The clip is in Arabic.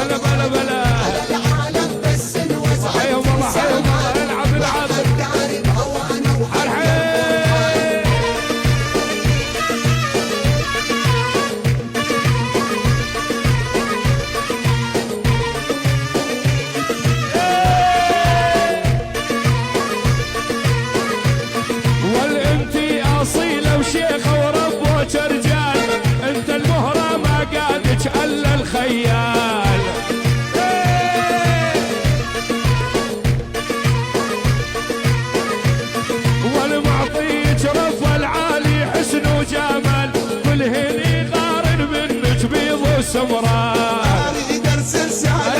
بلا بلا بلا العالم بس انوزع. حيهم الله حيهم الله. العب العب الداري بهوانا وحرب. والانتي اصيله وشيخه وربوك رجال، انت المهره ما قادك الا الخيال. والمعطيك رفع العالي حسن وجمال، كل هني قارن منك بيض وسمران. درس السعادة